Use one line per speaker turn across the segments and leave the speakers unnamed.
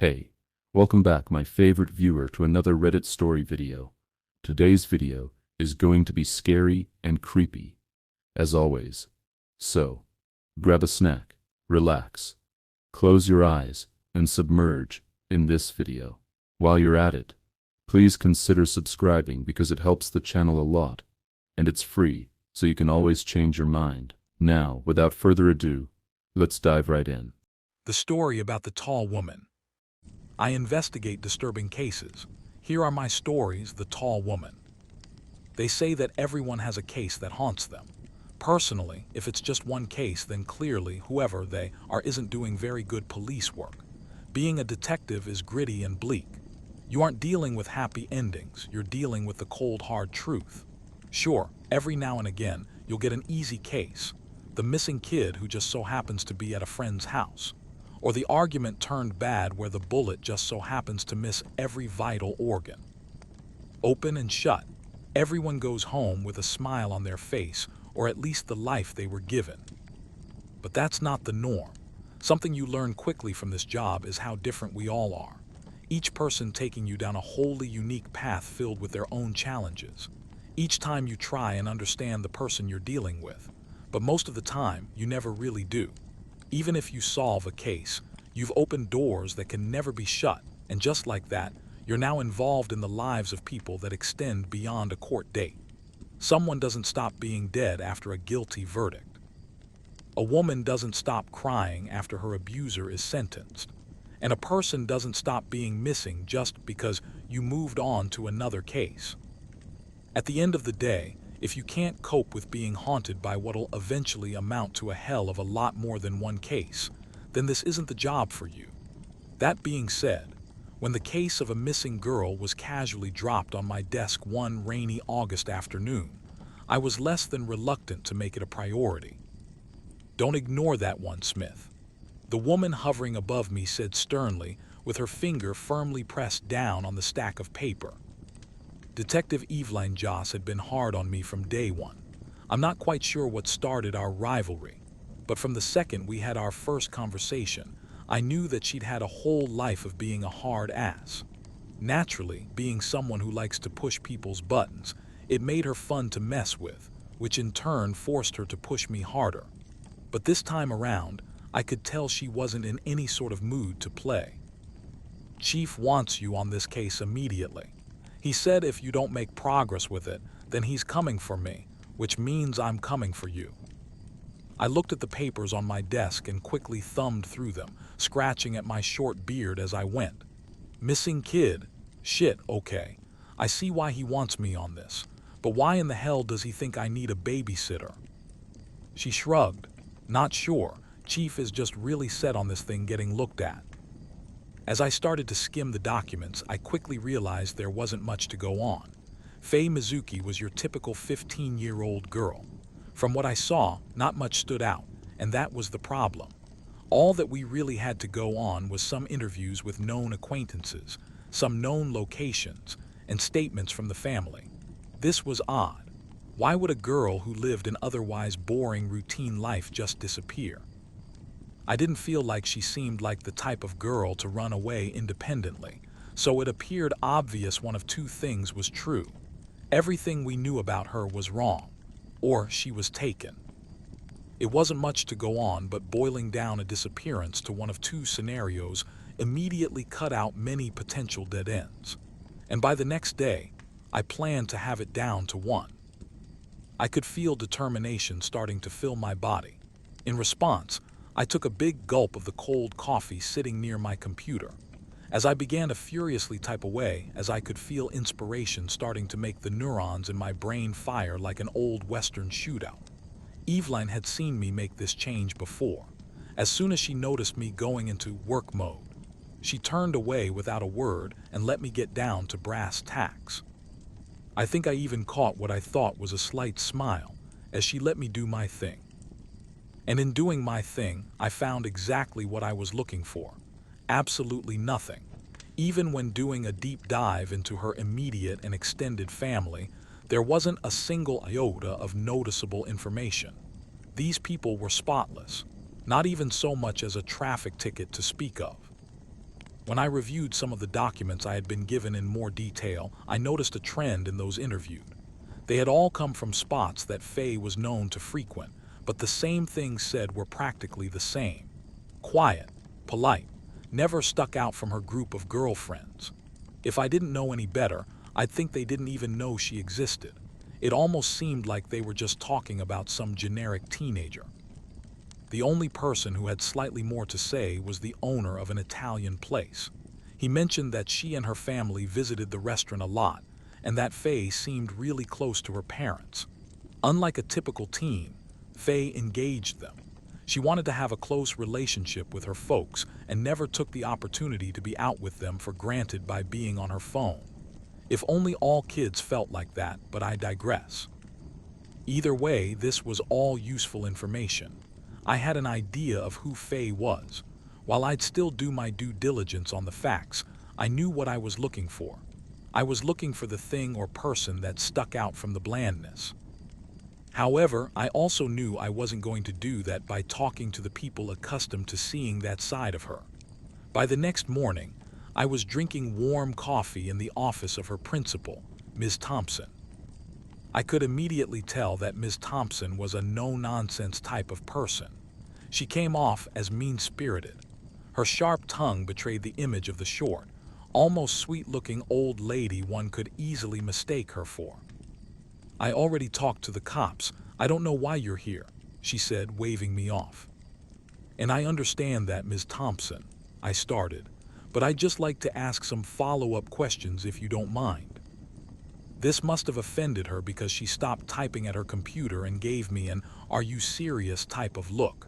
Hey, welcome back my favorite viewer to another Reddit story video. Today's video is going to be scary and creepy, as always. So, grab a snack, relax, close your eyes, and submerge in this video. While you're at it, please consider subscribing because it helps the channel a lot, and it's free, so you can always change your mind. Now, without further ado, let's dive right in.
The story about the tall woman. I investigate disturbing cases. Here are my stories, the tall woman. They say that everyone has a case that haunts them. Personally, if it's just one case, then clearly whoever they are isn't doing very good police work. Being a detective is gritty and bleak. You aren't dealing with happy endings, you're dealing with the cold, hard truth. Sure, every now and again, you'll get an easy case. The missing kid who just so happens to be at a friend's house. Or the argument turned bad where the bullet just so happens to miss every vital organ. Open and shut, everyone goes home with a smile on their face, or at least the life they were given. But that's not the norm. Something you learn quickly from this job is how different we all are. Each person taking you down a wholly unique path filled with their own challenges. Each time you try and understand the person you're dealing with, but most of the time you never really do. Even if you solve a case, you've opened doors that can never be shut, and just like that, you're now involved in the lives of people that extend beyond a court date. Someone doesn't stop being dead after a guilty verdict. A woman doesn't stop crying after her abuser is sentenced. And a person doesn't stop being missing just because you moved on to another case. At the end of the day, if you can't cope with being haunted by what'll eventually amount to a hell of a lot more than one case, then this isn't the job for you. That being said, when the case of a missing girl was casually dropped on my desk one rainy August afternoon, I was less than reluctant to make it a priority. "Don't ignore that one, Smith," the woman hovering above me said sternly, with her finger firmly pressed down on the stack of paper. Detective Evelyn Joss had been hard on me from day one. I'm not quite sure what started our rivalry, but from the second we had our first conversation, I knew that she'd had a whole life of being a hard ass. Naturally, being someone who likes to push people's buttons, it made her fun to mess with, which in turn forced her to push me harder. But this time around, I could tell she wasn't in any sort of mood to play. "Chief wants you on this case immediately. He said if you don't make progress with it, then he's coming for me, which means I'm coming for you." I looked at the papers on my desk and quickly thumbed through them, scratching at my short beard as I went. Missing kid? Shit, okay. I see why he wants me on this, but why in the hell does he think I need a babysitter? She shrugged. "Not sure. Chief is just really set on this thing getting looked at." As I started to skim the documents, I quickly realized there wasn't much to go on. Faye Mizuki was your typical 15-year-old girl. From what I saw, not much stood out, and that was the problem. All that we really had to go on was some interviews with known acquaintances, some known locations, and statements from the family. This was odd. Why would a girl who lived an otherwise boring routine life just disappear? I didn't feel like she seemed like the type of girl to run away independently, so it appeared obvious one of two things was true. Everything we knew about her was wrong, or she was taken. It wasn't much to go on, but boiling down a disappearance to one of two scenarios immediately cut out many potential dead ends. And by the next day, I planned to have it down to one. I could feel determination starting to fill my body. In response, I took a big gulp of the cold coffee sitting near my computer. As I began to furiously type away, as I could feel inspiration starting to make the neurons in my brain fire like an old Western shootout. Evelyn had seen me make this change before. As soon as she noticed me going into work mode, she turned away without a word and let me get down to brass tacks. I think I even caught what I thought was a slight smile as she let me do my thing. And in doing my thing, I found exactly what I was looking for. Absolutely nothing. Even when doing a deep dive into her immediate and extended family, there wasn't a single iota of noticeable information. These people were spotless, not even so much as a traffic ticket to speak of. When I reviewed some of the documents I had been given in more detail, I noticed a trend in those interviewed. They had all come from spots that Faye was known to frequent, but the same things said were practically the same. Quiet, polite, never stuck out from her group of girlfriends. If I didn't know any better, I'd think they didn't even know she existed. It almost seemed like they were just talking about some generic teenager. The only person who had slightly more to say was the owner of an Italian place. He mentioned that she and her family visited the restaurant a lot, and that Faye seemed really close to her parents. Unlike a typical teen, Faye engaged them. She wanted to have a close relationship with her folks and never took the opportunity to be out with them for granted by being on her phone. If only all kids felt like that, but I digress. Either way, this was all useful information. I had an idea of who Faye was. While I'd still do my due diligence on the facts, I knew what I was looking for. I was looking for the thing or person that stuck out from the blandness. However, I also knew I wasn't going to do that by talking to the people accustomed to seeing that side of her. By the next morning, I was drinking warm coffee in the office of her principal, Ms. Thompson. I could immediately tell that Ms. Thompson was a no-nonsense type of person. She came off as mean-spirited. Her sharp tongue betrayed the image of the short, almost sweet-looking old lady one could easily mistake her for. "I already talked to the cops. I don't know why you're here," she said, waving me off. "And I understand that, Ms. Thompson," I started, "but I'd just like to ask some follow-up questions if you don't mind." This must have offended her because she stopped typing at her computer and gave me an "are you serious" type of look.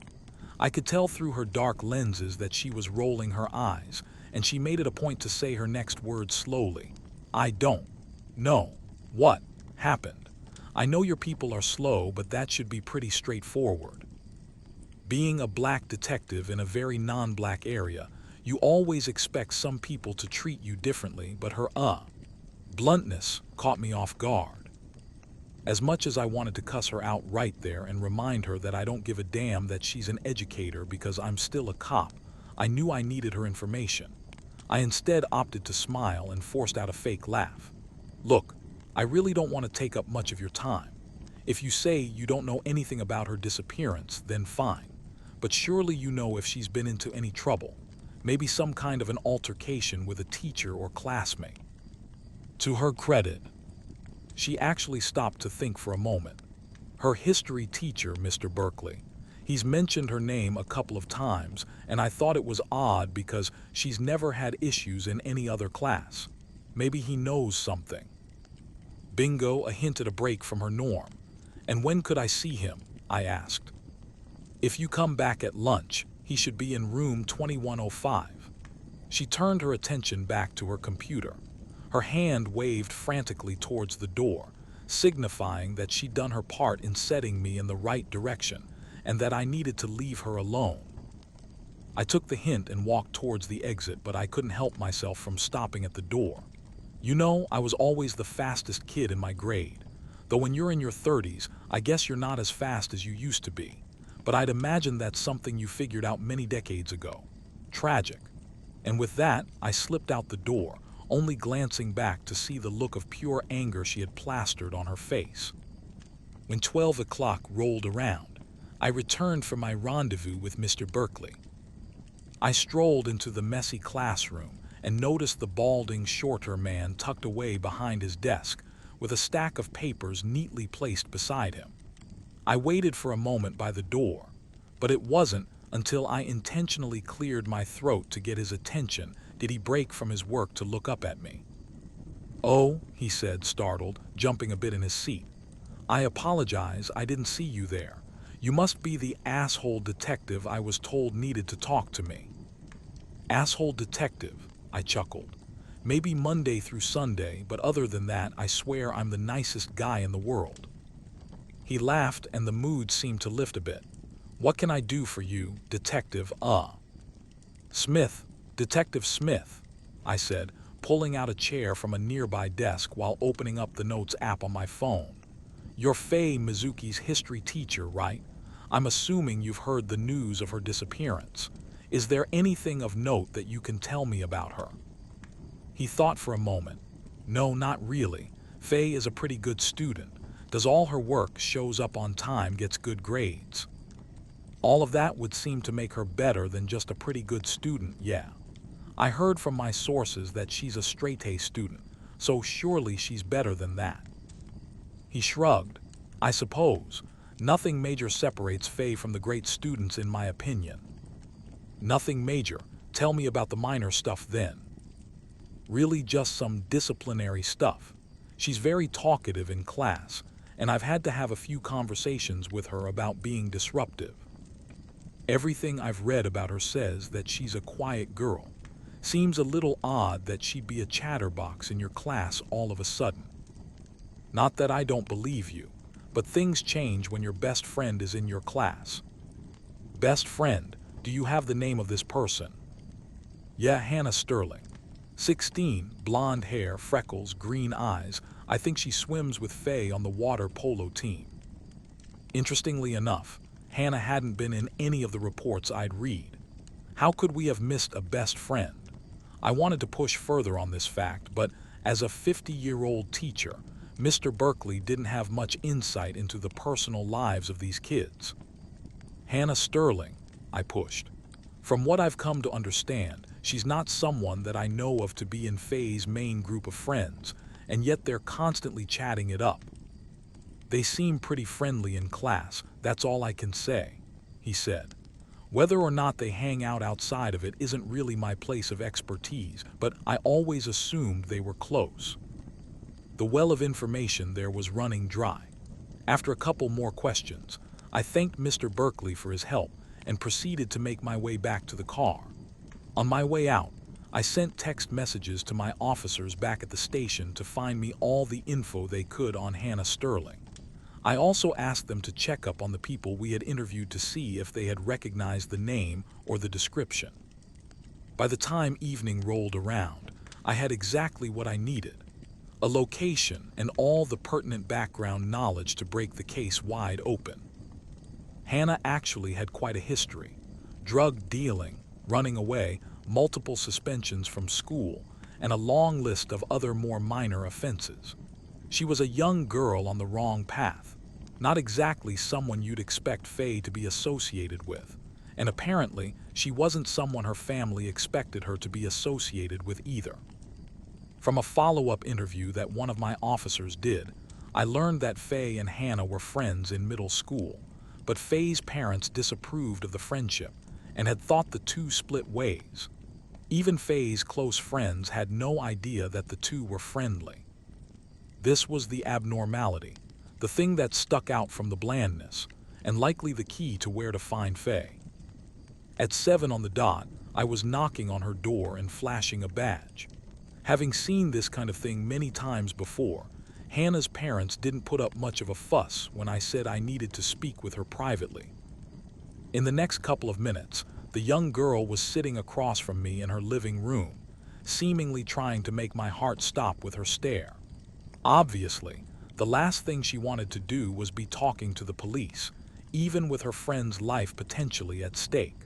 I could tell through her dark lenses that she was rolling her eyes, and she made it a point to say her next words slowly. "I don't know what happened. I know your people are slow, but that should be pretty straightforward." Being a black detective in a very non-black area, you always expect some people to treat you differently, but her bluntness caught me off guard. As much as I wanted to cuss her out right there and remind her that I don't give a damn that she's an educator because I'm still a cop, I knew I needed her information. I instead opted to smile and forced out a fake laugh. "Look, I really don't want to take up much of your time. If you say you don't know anything about her disappearance, then fine. But surely you know if she's been into any trouble, maybe some kind of an altercation with a teacher or classmate." To her credit, she actually stopped to think for a moment. Her history teacher, Mr. Berkeley. He's mentioned her name a couple of times, and I thought it was odd because she's never had issues in any other class. Maybe he knows something. Bingo, a hint at a break from her norm. "And when could I see him?" I asked. "If you come back at lunch, he should be in room 2105. She turned her attention back to her computer. Her hand waved frantically towards the door, signifying that she'd done her part in setting me in the right direction, and that I needed to leave her alone. I took the hint and walked towards the exit, but I couldn't help myself from stopping at the door. You know, I was always the fastest kid in my grade. Though when you're in your 30s, I guess you're not as fast as you used to be. But I'd imagine that's something you figured out many decades ago. Tragic. And with that, I slipped out the door, only glancing back to see the look of pure anger she had plastered on her face. When 12 o'clock rolled around, I returned for my rendezvous with Mr. Berkeley. I strolled into the messy classroom and noticed the balding, shorter man tucked away behind his desk, with a stack of papers neatly placed beside him. I waited for a moment by the door, but it wasn't until I intentionally cleared my throat to get his attention did he break from his work to look up at me. "Oh," he said, startled, jumping a bit in his seat. "I apologize, I didn't see you there. You must be the asshole detective I was told needed to talk to me." "Asshole detective," I chuckled. "Maybe Monday through Sunday, but other than that, I swear I'm the nicest guy in the world." He laughed and the mood seemed to lift a bit. "What can I do for you, Detective Smith, Detective Smith," I said, pulling out a chair from a nearby desk while opening up the Notes app on my phone. "You're Faye Mizuki's history teacher, right? I'm assuming you've heard the news of her disappearance. Is there anything of note that you can tell me about her? He thought for a moment. No, not really. Faye is a pretty good student. Does all her work, shows up on time, gets good grades. All of that would seem to make her better than just a pretty good student, yeah. I heard from my sources that she's a straight-A student, so surely she's better than that. He shrugged. I suppose. Nothing major separates Faye from the great students in my opinion. Nothing major. Tell me about the minor stuff then. Really just some disciplinary stuff. She's very talkative in class, and I've had to have a few conversations with her about being disruptive. Everything I've read about her says that she's a quiet girl. Seems a little odd that she'd be a chatterbox in your class all of a sudden. Not that I don't believe you, but things change when your best friend is in your class. Best friend, do you have the name of this person? Yeah, Hannah Sterling. 16, blonde hair, freckles, green eyes. I think she swims with Faye on the water polo team. Interestingly enough, Hannah hadn't been in any of the reports I'd read. How could we have missed a best friend? I wanted to push further on this fact, but as a 50-year-old teacher, Mr. Berkeley didn't have much insight into the personal lives of these kids. Hannah Sterling, I pushed. From what I've come to understand, she's not someone that I know of to be in Faye's main group of friends, and yet they're constantly chatting it up. They seem pretty friendly in class, that's all I can say, he said. Whether or not they hang out outside of it isn't really my place of expertise, but I always assumed they were close. The well of information there was running dry. After a couple more questions, I thanked Mr. Berkeley for his help and proceeded to make my way back to the car. On my way out, I sent text messages to my officers back at the station to find me all the info they could on Hannah Sterling. I also asked them to check up on the people we had interviewed to see if they had recognized the name or the description. By the time evening rolled around, I had exactly what I needed: a location and all the pertinent background knowledge to break the case wide open. Hannah actually had quite a history: drug dealing, running away, multiple suspensions from school, and a long list of other more minor offenses. She was a young girl on the wrong path, not exactly someone you'd expect Faye to be associated with, and apparently she wasn't someone her family expected her to be associated with either. From a follow-up interview that one of my officers did, I learned that Faye and Hannah were friends in middle school, but Faye's parents disapproved of the friendship and had thought the two split ways. Even Faye's close friends had no idea that the two were friendly. This was the abnormality, the thing that stuck out from the blandness, and likely the key to where to find Faye. At 7 on the dot, I was knocking on her door and flashing a badge. Having seen this kind of thing many times before, Hannah's parents didn't put up much of a fuss when I said I needed to speak with her privately. In the next couple of minutes, the young girl was sitting across from me in her living room, seemingly trying to make my heart stop with her stare. Obviously, the last thing she wanted to do was be talking to the police, even with her friend's life potentially at stake.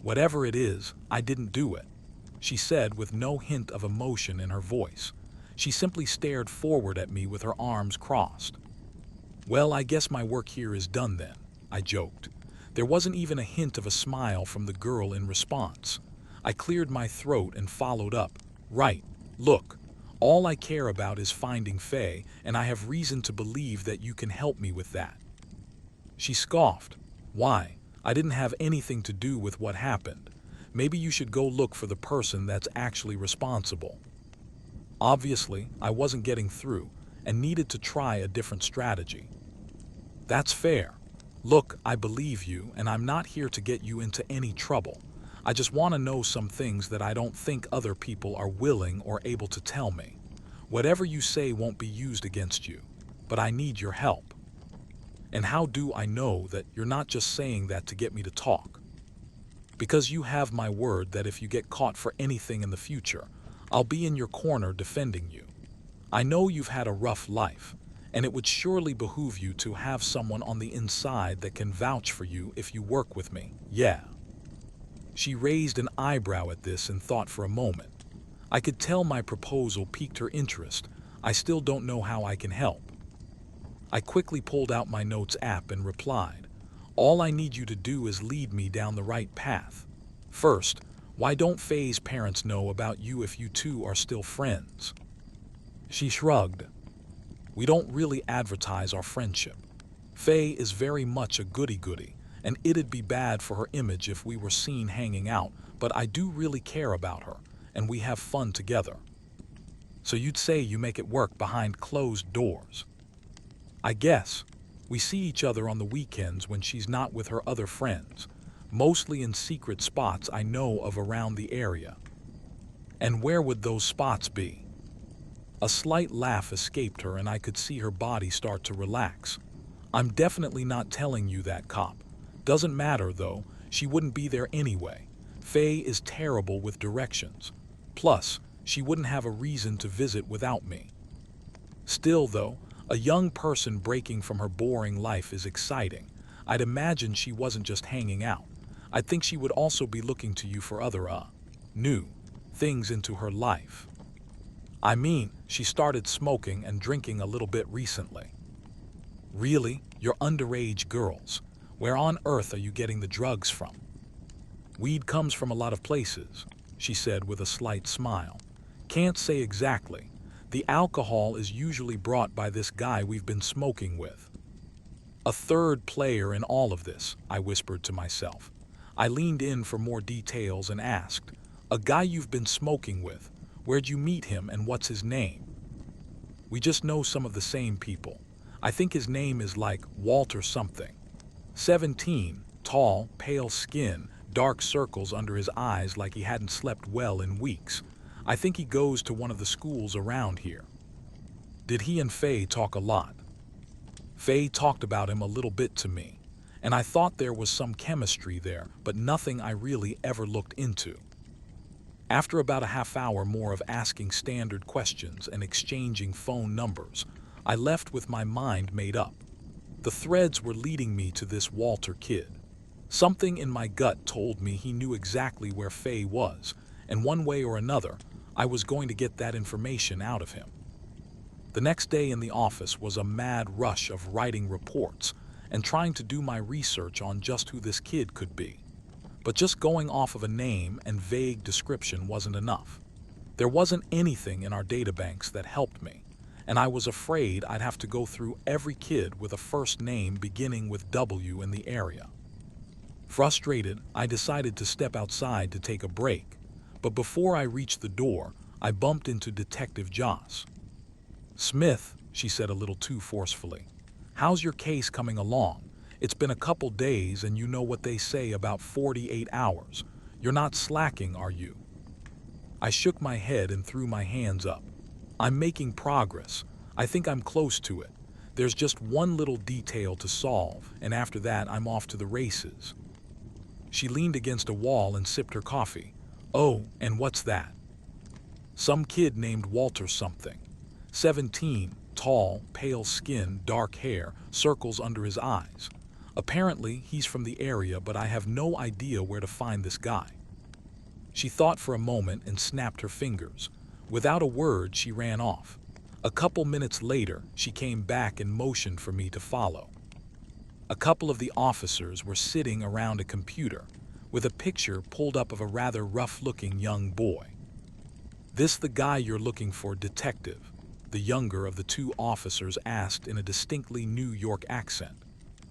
Whatever it is, I didn't do it, she said with no hint of emotion in her voice. She simply stared forward at me with her arms crossed. Well, I guess my work here is done then, I joked. There wasn't even a hint of a smile from the girl in response. I cleared my throat and followed up. Right, look, all I care about is finding Faye, and I have reason to believe that you can help me with that. She scoffed. Why? I didn't have anything to do with what happened. Maybe you should go look for the person that's actually responsible. Obviously, I wasn't getting through and needed to try a different strategy. That's fair. Look, I believe you, and I'm not here to get you into any trouble. I just want to know some things that I don't think other people are willing or able to tell me. Whatever you say won't be used against you, but I need your help. And how do I know that you're not just saying that to get me to talk? Because you have my word that if you get caught for anything in the future, I'll be in your corner defending you. I know you've had a rough life, and it would surely behoove you to have someone on the inside that can vouch for you if you work with me. Yeah. She raised an eyebrow at this and thought for a moment. I could tell my proposal piqued her interest. I still don't know how I can help. I quickly pulled out my notes app and replied, all I need you to do is lead me down the right path. First, why don't Faye's parents know about you if you two are still friends? She shrugged. We don't really advertise our friendship. Faye is very much a goody-goody, and it'd be bad for her image if we were seen hanging out, but I do really care about her, and we have fun together. So you'd say you make it work behind closed doors? I guess. We see each other on the weekends when she's not with her other friends, mostly in secret spots I know of around the area. And where would those spots be? A slight laugh escaped her and I could see her body start to relax. I'm definitely not telling you that, cop. Doesn't matter though, she wouldn't be there anyway. Faye is terrible with directions. Plus, she wouldn't have a reason to visit without me. Still though, a young person breaking from her boring life is exciting. I'd imagine she wasn't just hanging out. I think she would also be looking to you for other, new things into her life. I mean, she started smoking and drinking a little bit recently. Really? You're underage girls. Where on earth are you getting the drugs from? Weed comes from a lot of places, she said with a slight smile. Can't say exactly. The alcohol is usually brought by this guy we've been smoking with. A third player in all of this, I whispered to myself. I leaned in for more details and asked, a guy you've been smoking with, where'd you meet him and what's his name? We just know some of the same people. I think his name is like Walter something. 17, tall, pale skin, dark circles under his eyes like he hadn't slept well in weeks. I think he goes to one of the schools around here. Did he and Faye talk a lot? Faye talked about him a little bit to me, and I thought there was some chemistry there, but nothing I really ever looked into. After about a half hour more of asking standard questions and exchanging phone numbers, I left with my mind made up. The threads were leading me to this Walter kid. Something in my gut told me he knew exactly where Faye was, and one way or another, I was going to get that information out of him. The next day in the office was a mad rush of writing reports and trying to do my research on just who this kid could be. But just going off of a name and vague description wasn't enough. There wasn't anything in our databanks that helped me, and I was afraid I'd have to go through every kid with a first name beginning with W in the area. Frustrated, I decided to step outside to take a break, but before I reached the door, I bumped into Detective Joss. Smith, she said a little too forcefully, how's your case coming along? It's been a couple days and you know what they say about 48 hours. You're not slacking, are you? I shook my head and threw my hands up. I'm making progress. I think I'm close to it. There's just one little detail to solve, and after that I'm off to the races. She leaned against a wall and sipped her coffee. Oh, and what's that? Some kid named Walter something. 17, tall, pale skin, dark hair, circles under his eyes. Apparently, he's from the area, but I have no idea where to find this guy. She thought for a moment and snapped her fingers. Without a word, she ran off. A couple minutes later, she came back and motioned for me to follow. A couple of the officers were sitting around a computer, with a picture pulled up of a rather rough-looking young boy. This the guy you're looking for, detective? The younger of the two officers asked in a distinctly New York accent.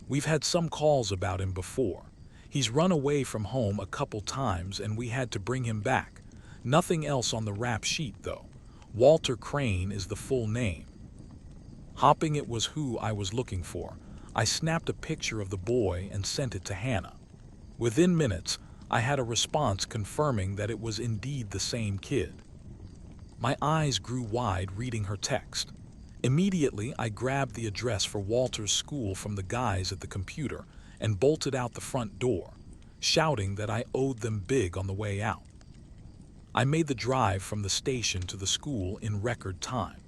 We've had some calls about him before. He's run away from home a couple times and we had to bring him back. Nothing else on the rap sheet though. Walter Crane is the full name. Hopping it was who I was looking for. I snapped a picture of the boy and sent it to Hannah. Within minutes, I had a response confirming that it was indeed the same kid. My eyes grew wide reading her text. Immediately, I grabbed the address for Walter's school from the guys at the computer and bolted out the front door, shouting that I owed them big on the way out. I made the drive from the station to the school in record time.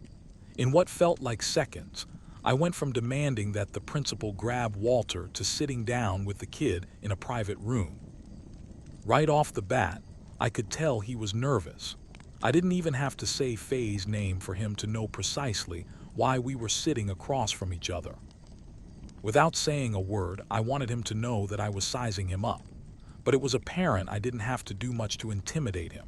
In what felt like seconds, I went from demanding that the principal grab Walter to sitting down with the kid in a private room. Right off the bat, I could tell he was nervous. I didn't even have to say Faye's name for him to know precisely why we were sitting across from each other. Without saying a word, I wanted him to know that I was sizing him up. But it was apparent I didn't have to do much to intimidate him.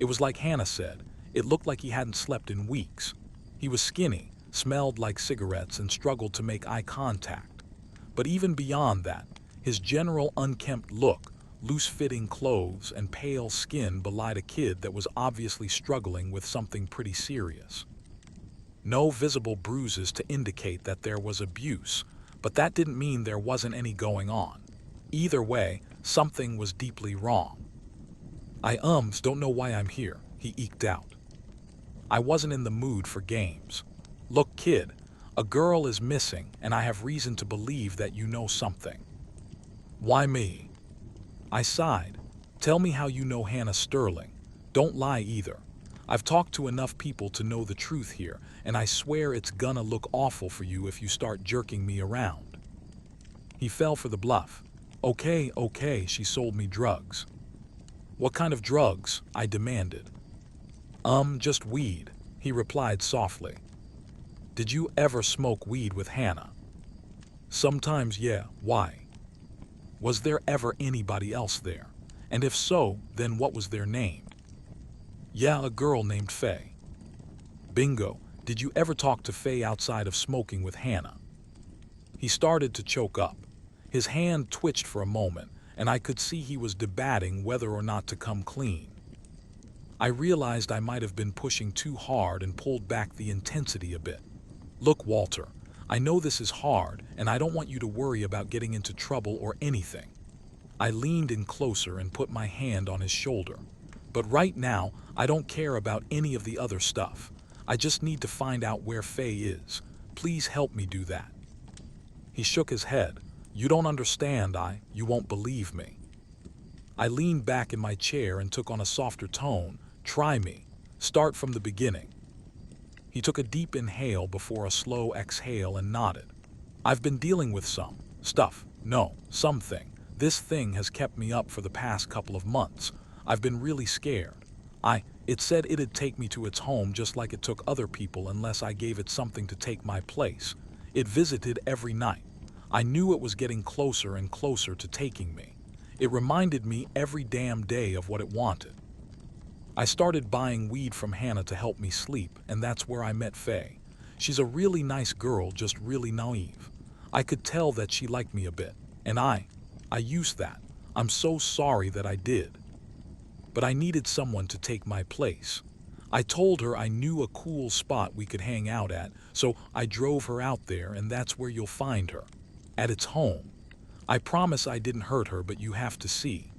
It was like Hannah said, it looked like he hadn't slept in weeks. He was skinny, smelled like cigarettes, and struggled to make eye contact. But even beyond that, his general unkempt look, loose-fitting clothes, and pale skin belied a kid that was obviously struggling with something pretty serious. No visible bruises to indicate that there was abuse, but that didn't mean there wasn't any going on. Either way, something was deeply wrong. I don't know why I'm here, he eked out. I wasn't in the mood for games. Look, kid, a girl is missing, and I have reason to believe that you know something. Why me? I sighed. Tell me how you know Hannah Sterling. Don't lie either. I've talked to enough people to know the truth here, and I swear it's gonna look awful for you if you start jerking me around. He fell for the bluff. Okay, she sold me drugs. What kind of drugs? I demanded. Just weed, he replied softly. Did you ever smoke weed with Hannah? Sometimes, yeah. Why? Was there ever anybody else there? And if so, then what was their name? Yeah, a girl named Faye. Bingo. Did you ever talk to Faye outside of smoking with Hannah? He started to choke up. His hand twitched for a moment, and I could see he was debating whether or not to come clean. I realized I might have been pushing too hard and pulled back the intensity a bit. Look, Walter, I know this is hard, and I don't want you to worry about getting into trouble or anything. I leaned in closer and put my hand on his shoulder. But right now, I don't care about any of the other stuff. I just need to find out where Faye is. Please help me do that. He shook his head. You don't understand, you won't believe me. I leaned back in my chair and took on a softer tone. Try me. Start from the beginning. He took a deep inhale before a slow exhale and nodded. I've been dealing with something. This thing has kept me up for the past couple of months. I've been really scared. It said it'd take me to its home just like it took other people unless I gave it something to take my place. It visited every night. I knew it was getting closer and closer to taking me. It reminded me every damn day of what it wanted. I started buying weed from Hannah to help me sleep, and that's where I met Faye. She's a really nice girl, just really naive. I could tell that she liked me a bit, and I used that. I'm so sorry that I did. But I needed someone to take my place. I told her I knew a cool spot we could hang out at, so I drove her out there, and that's where you'll find her. At its home. I promise I didn't hurt her, but you have to see.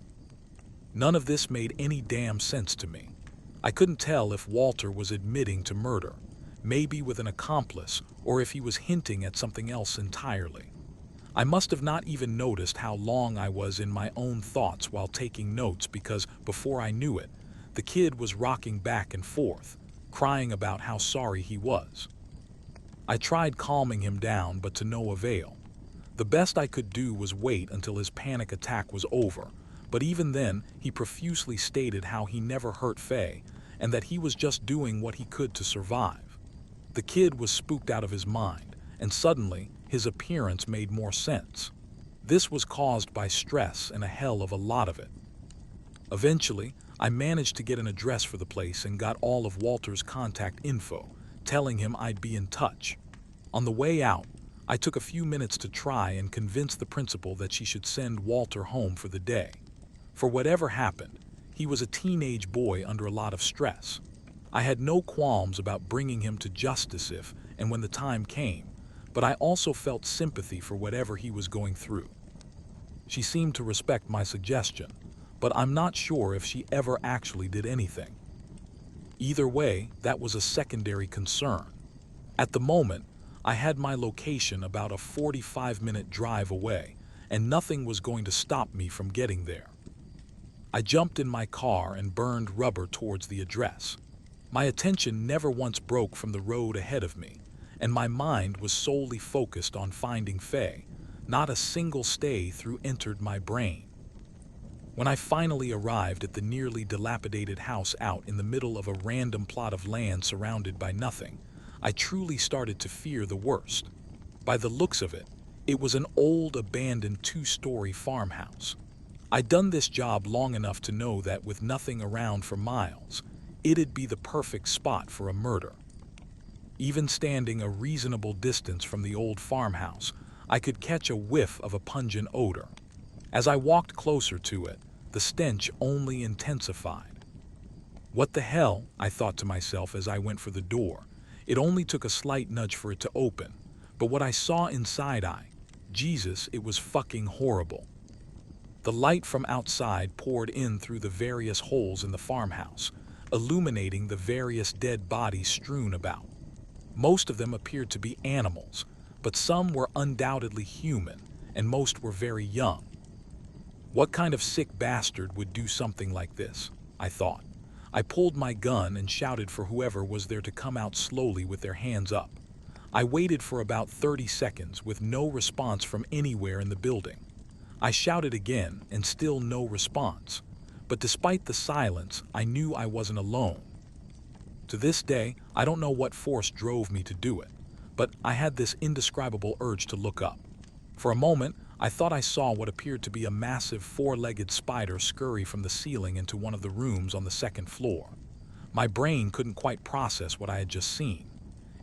None of this made any damn sense to me. I couldn't tell if Walter was admitting to murder, maybe with an accomplice, or if he was hinting at something else entirely. I must have not even noticed how long I was in my own thoughts while taking notes, because before I knew it, the kid was rocking back and forth, crying about how sorry he was. I tried calming him down, but to no avail. The best I could do was wait until his panic attack was over, but even then, he profusely stated how he never hurt Faye, and that he was just doing what he could to survive. The kid was spooked out of his mind, and suddenly, his appearance made more sense. This was caused by stress and a hell of a lot of it. Eventually, I managed to get an address for the place and got all of Walter's contact info, telling him I'd be in touch. On the way out, I took a few minutes to try and convince the principal that she should send Walter home for the day. For whatever happened, he was a teenage boy under a lot of stress. I had no qualms about bringing him to justice if and when the time came, but I also felt sympathy for whatever he was going through. She seemed to respect my suggestion, but I'm not sure if she ever actually did anything. Either way, that was a secondary concern. At the moment, I had my location about a 45-minute drive away, and nothing was going to stop me from getting there. I jumped in my car and burned rubber towards the address. My attention never once broke from the road ahead of me, and my mind was solely focused on finding Faye. Not a single stay through entered my brain. When I finally arrived at the nearly dilapidated house out in the middle of a random plot of land surrounded by nothing, I truly started to fear the worst. By the looks of it, it was an old abandoned two-story farmhouse. I'd done this job long enough to know that with nothing around for miles, it'd be the perfect spot for a murder. Even standing a reasonable distance from the old farmhouse, I could catch a whiff of a pungent odor. As I walked closer to it, the stench only intensified. What the hell, I thought to myself as I went for the door. It only took a slight nudge for it to open, but what I saw inside, Jesus, it was fucking horrible. The light from outside poured in through the various holes in the farmhouse, illuminating the various dead bodies strewn about. Most of them appeared to be animals, but some were undoubtedly human, and most were very young. What kind of sick bastard would do something like this? I thought. I pulled my gun and shouted for whoever was there to come out slowly with their hands up. I waited for about 30 seconds with no response from anywhere in the building. I shouted again and still no response. But despite the silence, I knew I wasn't alone. To this day, I don't know what force drove me to do it, but I had this indescribable urge to look up. For a moment, I thought I saw what appeared to be a massive four-legged spider scurry from the ceiling into one of the rooms on the second floor. My brain couldn't quite process what I had just seen.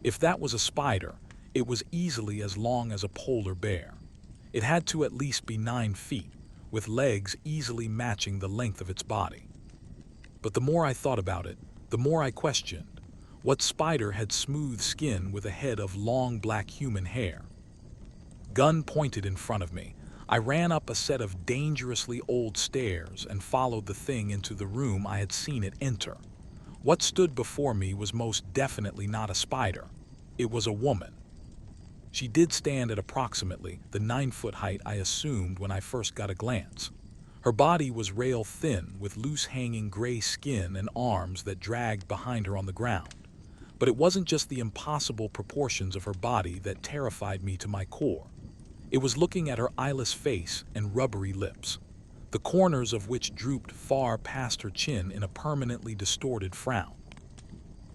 If that was a spider, it was easily as long as a polar bear. It had to at least be 9 feet, with legs easily matching the length of its body. But the more I thought about it, the more I questioned. What spider had smooth skin with a head of long black human hair? Gun pointed in front of me. I ran up a set of dangerously old stairs and followed the thing into the room I had seen it enter. What stood before me was most definitely not a spider. It was a woman. She did stand at approximately the 9-foot height I assumed when I first got a glance. Her body was rail thin with loose hanging gray skin and arms that dragged behind her on the ground. But it wasn't just the impossible proportions of her body that terrified me to my core. It was looking at her eyeless face and rubbery lips, the corners of which drooped far past her chin in a permanently distorted frown.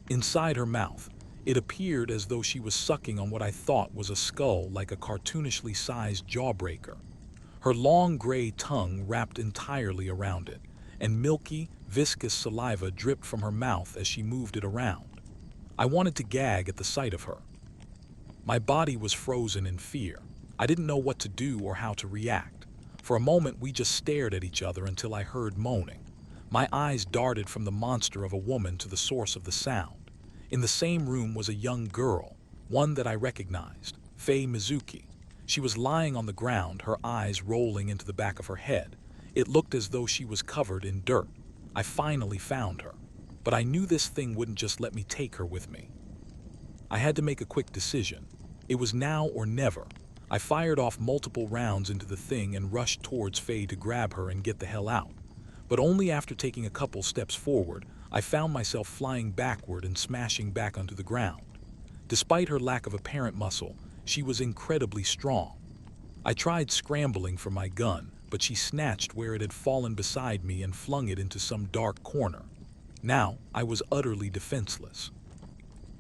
Inside her mouth, it appeared as though she was sucking on what I thought was a skull like a cartoonishly sized jawbreaker. Her long gray tongue wrapped entirely around it, and milky, viscous saliva dripped from her mouth as she moved it around. I wanted to gag at the sight of her. My body was frozen in fear. I didn't know what to do or how to react. For a moment, we just stared at each other until I heard moaning. My eyes darted from the monster of a woman to the source of the sound. In the same room was a young girl, one that I recognized, Faye Mizuki. She was lying on the ground, her eyes rolling into the back of her head. It looked as though she was covered in dirt. I finally found her. But I knew this thing wouldn't just let me take her with me. I had to make a quick decision. It was now or never. I fired off multiple rounds into the thing and rushed towards Faye to grab her and get the hell out. But only after taking a couple steps forward, I found myself flying backward and smashing back onto the ground. Despite her lack of apparent muscle, she was incredibly strong. I tried scrambling for my gun, but she snatched where it had fallen beside me and flung it into some dark corner. Now, I was utterly defenseless.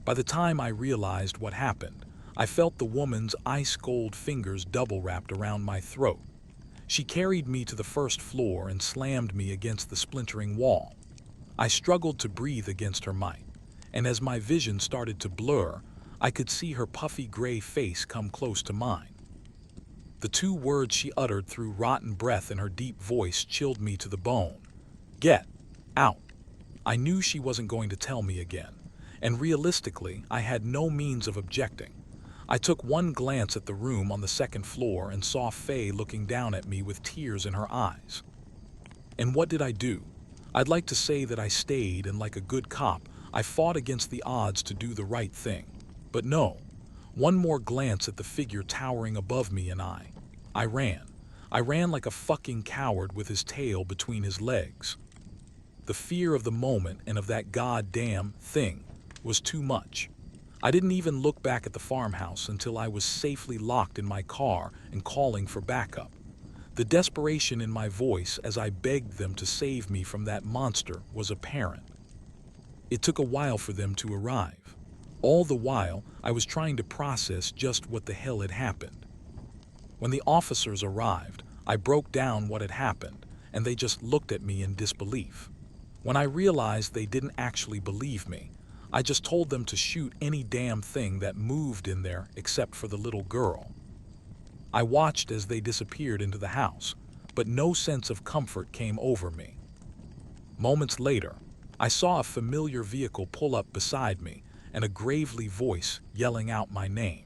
By the time I realized what happened, I felt the woman's ice-cold fingers double-wrapped around my throat. She carried me to the first floor and slammed me against the splintering wall. I struggled to breathe against her might, and as my vision started to blur, I could see her puffy gray face come close to mine. The 2 words she uttered through rotten breath in her deep voice chilled me to the bone. Get out. I knew she wasn't going to tell me again, and realistically, I had no means of objecting. I took one glance at the room on the second floor and saw Faye looking down at me with tears in her eyes. And what did I do? I'd like to say that I stayed and like a good cop, I fought against the odds to do the right thing. But no. One more glance at the figure towering above me and I ran. I ran like a fucking coward with his tail between his legs. The fear of the moment and of that goddamn thing was too much. I didn't even look back at the farmhouse until I was safely locked in my car and calling for backup. The desperation in my voice as I begged them to save me from that monster was apparent. It took a while for them to arrive. All the while, I was trying to process just what the hell had happened. When the officers arrived, I broke down what had happened, and they just looked at me in disbelief. When I realized they didn't actually believe me, I just told them to shoot any damn thing that moved in there except for the little girl. I watched as they disappeared into the house, but no sense of comfort came over me. Moments later, I saw a familiar vehicle pull up beside me and a gravely voice yelling out my name.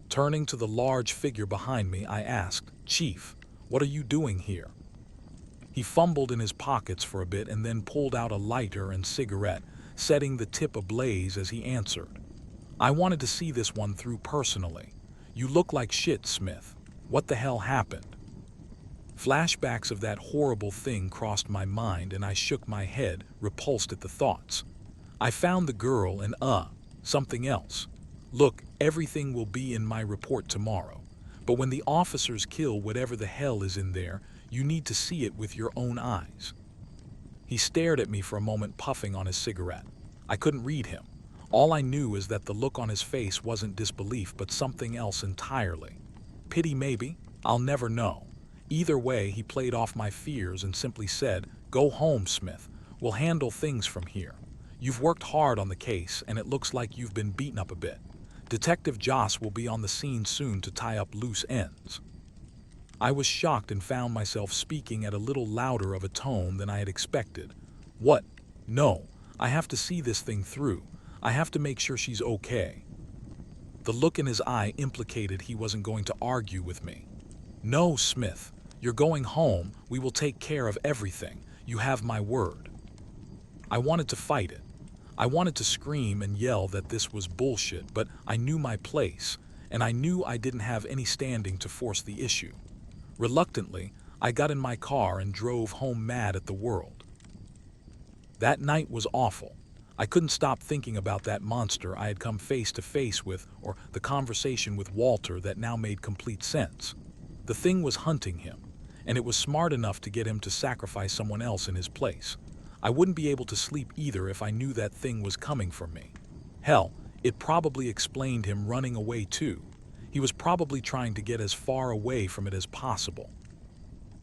Turning to the large figure behind me, I asked, "Chief, what are you doing here?" He fumbled in his pockets for a bit and then pulled out a lighter and cigarette, setting the tip ablaze as he answered. "I wanted to see this one through personally. You look like shit, Smith. What the hell happened?" Flashbacks of that horrible thing crossed my mind and I shook my head, repulsed at the thoughts. I found the girl and something else. Look, everything will be in my report tomorrow. But when the officers kill whatever the hell is in there, you need to see it with your own eyes. He stared at me for a moment, puffing on his cigarette. I couldn't read him. All I knew is that the look on his face wasn't disbelief, but something else entirely. Pity maybe? I'll never know. Either way, he played off my fears and simply said, "Go home, Smith. We'll handle things from here. You've worked hard on the case, and it looks like you've been beaten up a bit. Detective Joss will be on the scene soon to tie up loose ends." I was shocked and found myself speaking at a little louder of a tone than I had expected. "What? No, I have to see this thing through. I have to make sure she's okay." The look in his eye implicated he wasn't going to argue with me. "No, Smith, you're going home. We will take care of everything. You have my word." I wanted to fight it. I wanted to scream and yell that this was bullshit, but I knew my place, and I knew I didn't have any standing to force the issue. Reluctantly, I got in my car and drove home mad at the world. That night was awful. I couldn't stop thinking about that monster I had come face to face with, or the conversation with Walter that now made complete sense. The thing was hunting him, and it was smart enough to get him to sacrifice someone else in his place. I wouldn't be able to sleep either if I knew that thing was coming for me. Hell, it probably explained him running away too. He was probably trying to get as far away from it as possible.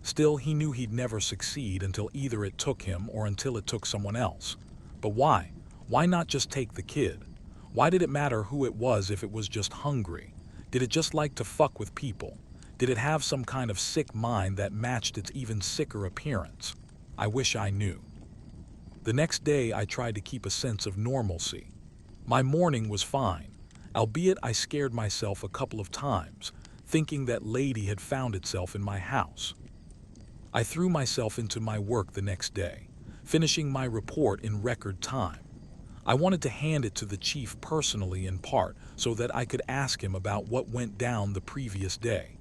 Still, he knew he'd never succeed until either it took him or until it took someone else. But why? Why not just take the kid? Why did it matter who it was if it was just hungry? Did it just like to fuck with people? Did it have some kind of sick mind that matched its even sicker appearance? I wish I knew. The next day, I tried to keep a sense of normalcy. My morning was fine, albeit I scared myself a couple of times, thinking that lady had found itself in my house. I threw myself into my work the next day, finishing my report in record time. I wanted to hand it to the chief personally in part so that I could ask him about what went down the previous day.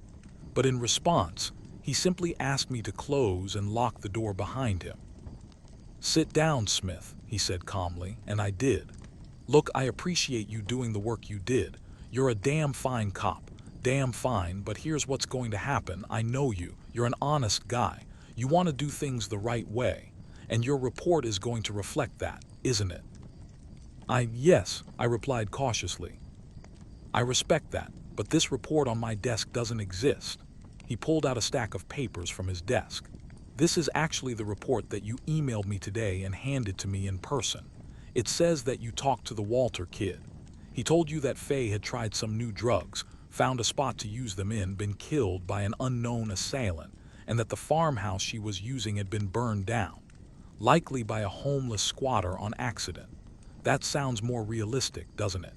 But in response, he simply asked me to close and lock the door behind him. "Sit down, Smith," he said calmly, and I did. "Look, I appreciate you doing the work you did. You're a damn fine cop. Damn fine, but here's what's going to happen. I know you. You're an honest guy. You want to do things the right way. And your report is going to reflect that, isn't it?" Yes, I replied cautiously. "I respect that, but this report on my desk doesn't exist." He pulled out a stack of papers from his desk. "This is actually the report that you emailed me today and handed to me in person. It says that you talked to the Walter kid. He told you that Faye had tried some new drugs, found a spot to use them in, been killed by an unknown assailant, and that the farmhouse she was using had been burned down, likely by a homeless squatter on accident. That sounds more realistic, doesn't it?"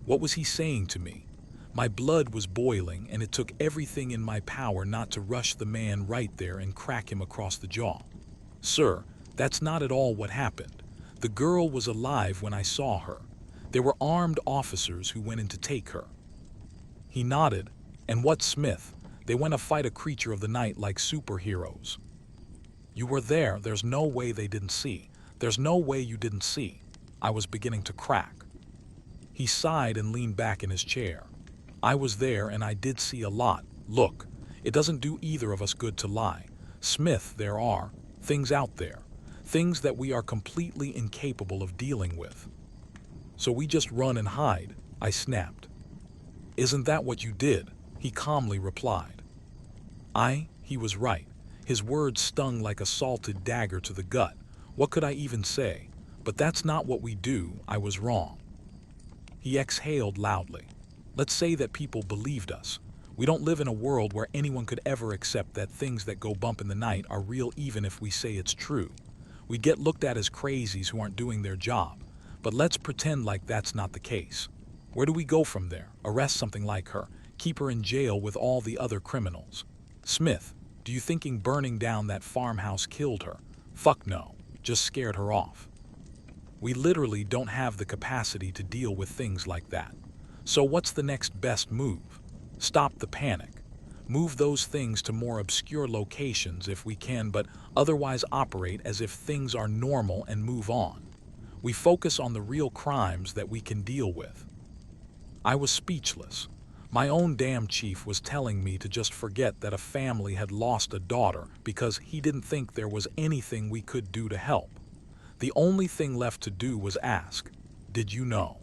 What was he saying to me? My blood was boiling, and it took everything in my power not to rush the man right there and crack him across the jaw. "Sir, that's not at all what happened. The girl was alive when I saw her. There were armed officers who went in to take her." He nodded. "And what, Smith? They went to fight a creature of the night like superheroes." "You were there. There's no way they didn't see. There's no way you didn't see." I was beginning to crack. He sighed and leaned back in his chair. "I was there and I did see a lot. Look, It doesn't do either of us good to lie. Smith, there are things out there, things that we are completely incapable of dealing with. So we just run and hide, I snapped. Isn't that what you did? He calmly replied. He was right. His words stung like a salted dagger to the gut. What could I even say? But that's not what we do. I was wrong. He exhaled loudly. Let's say that people believed us. We don't live in a world where anyone could ever accept that things that go bump in the night are real even if we say it's true. We'd get looked at as crazies who aren't doing their job. But let's pretend like that's not the case. Where do we go from there? Arrest something like her, keep her in jail with all the other criminals. Smith, do you thinking burning down that farmhouse killed her? Fuck no, just scared her off. We literally don't have the capacity to deal with things like that. So what's the next best move? Stop the panic. Move those things to more obscure locations if we can, but otherwise operate as if things are normal and move on. We focus on the real crimes that we can deal with. I was speechless. My own damn chief was telling me to just forget that a family had lost a daughter because he didn't think there was anything we could do to help. The only thing left to do was ask, "Did you know?"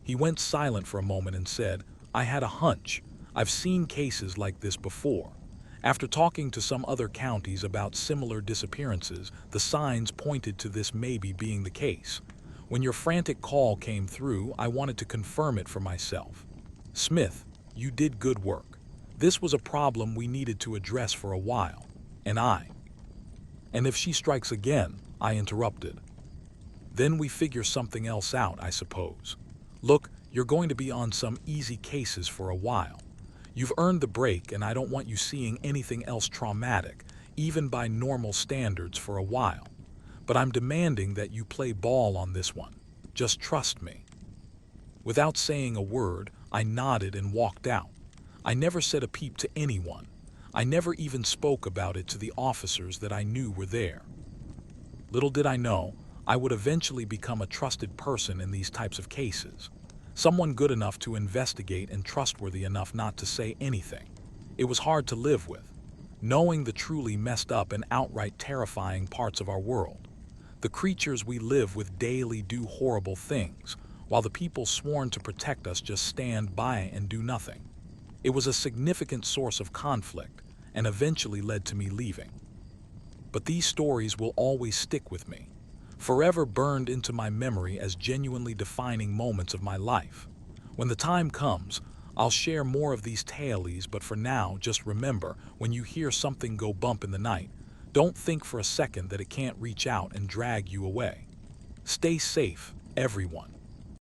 He went silent for a moment and said, "I had a hunch. I've seen cases like this before." After talking to some other counties about similar disappearances, the signs pointed to this maybe being the case. When your frantic call came through, I wanted to confirm it for myself. Smith, you did good work. This was a problem we needed to address for a while. And if she strikes again, I interrupted. Then we figure something else out, I suppose. Look, you're going to be on some easy cases for a while. You've earned the break, and I don't want you seeing anything else traumatic, even by normal standards, for a while. But I'm demanding that you play ball on this one. Just trust me. Without saying a word, I nodded and walked out. I never said a peep to anyone. I never even spoke about it to the officers that I knew were there. Little did I know, I would eventually become a trusted person in these types of cases. Someone good enough to investigate and trustworthy enough not to say anything. It was hard to live with, knowing the truly messed up and outright terrifying parts of our world. The creatures we live with daily do horrible things, while the people sworn to protect us just stand by and do nothing. It was a significant source of conflict and eventually led to me leaving. But these stories will always stick with me, forever burned into my memory as genuinely defining moments of my life. When the time comes, I'll share more of these tales, but for now, just remember, when you hear something go bump in the night, don't think for a second that it can't reach out and drag you away. Stay safe, everyone.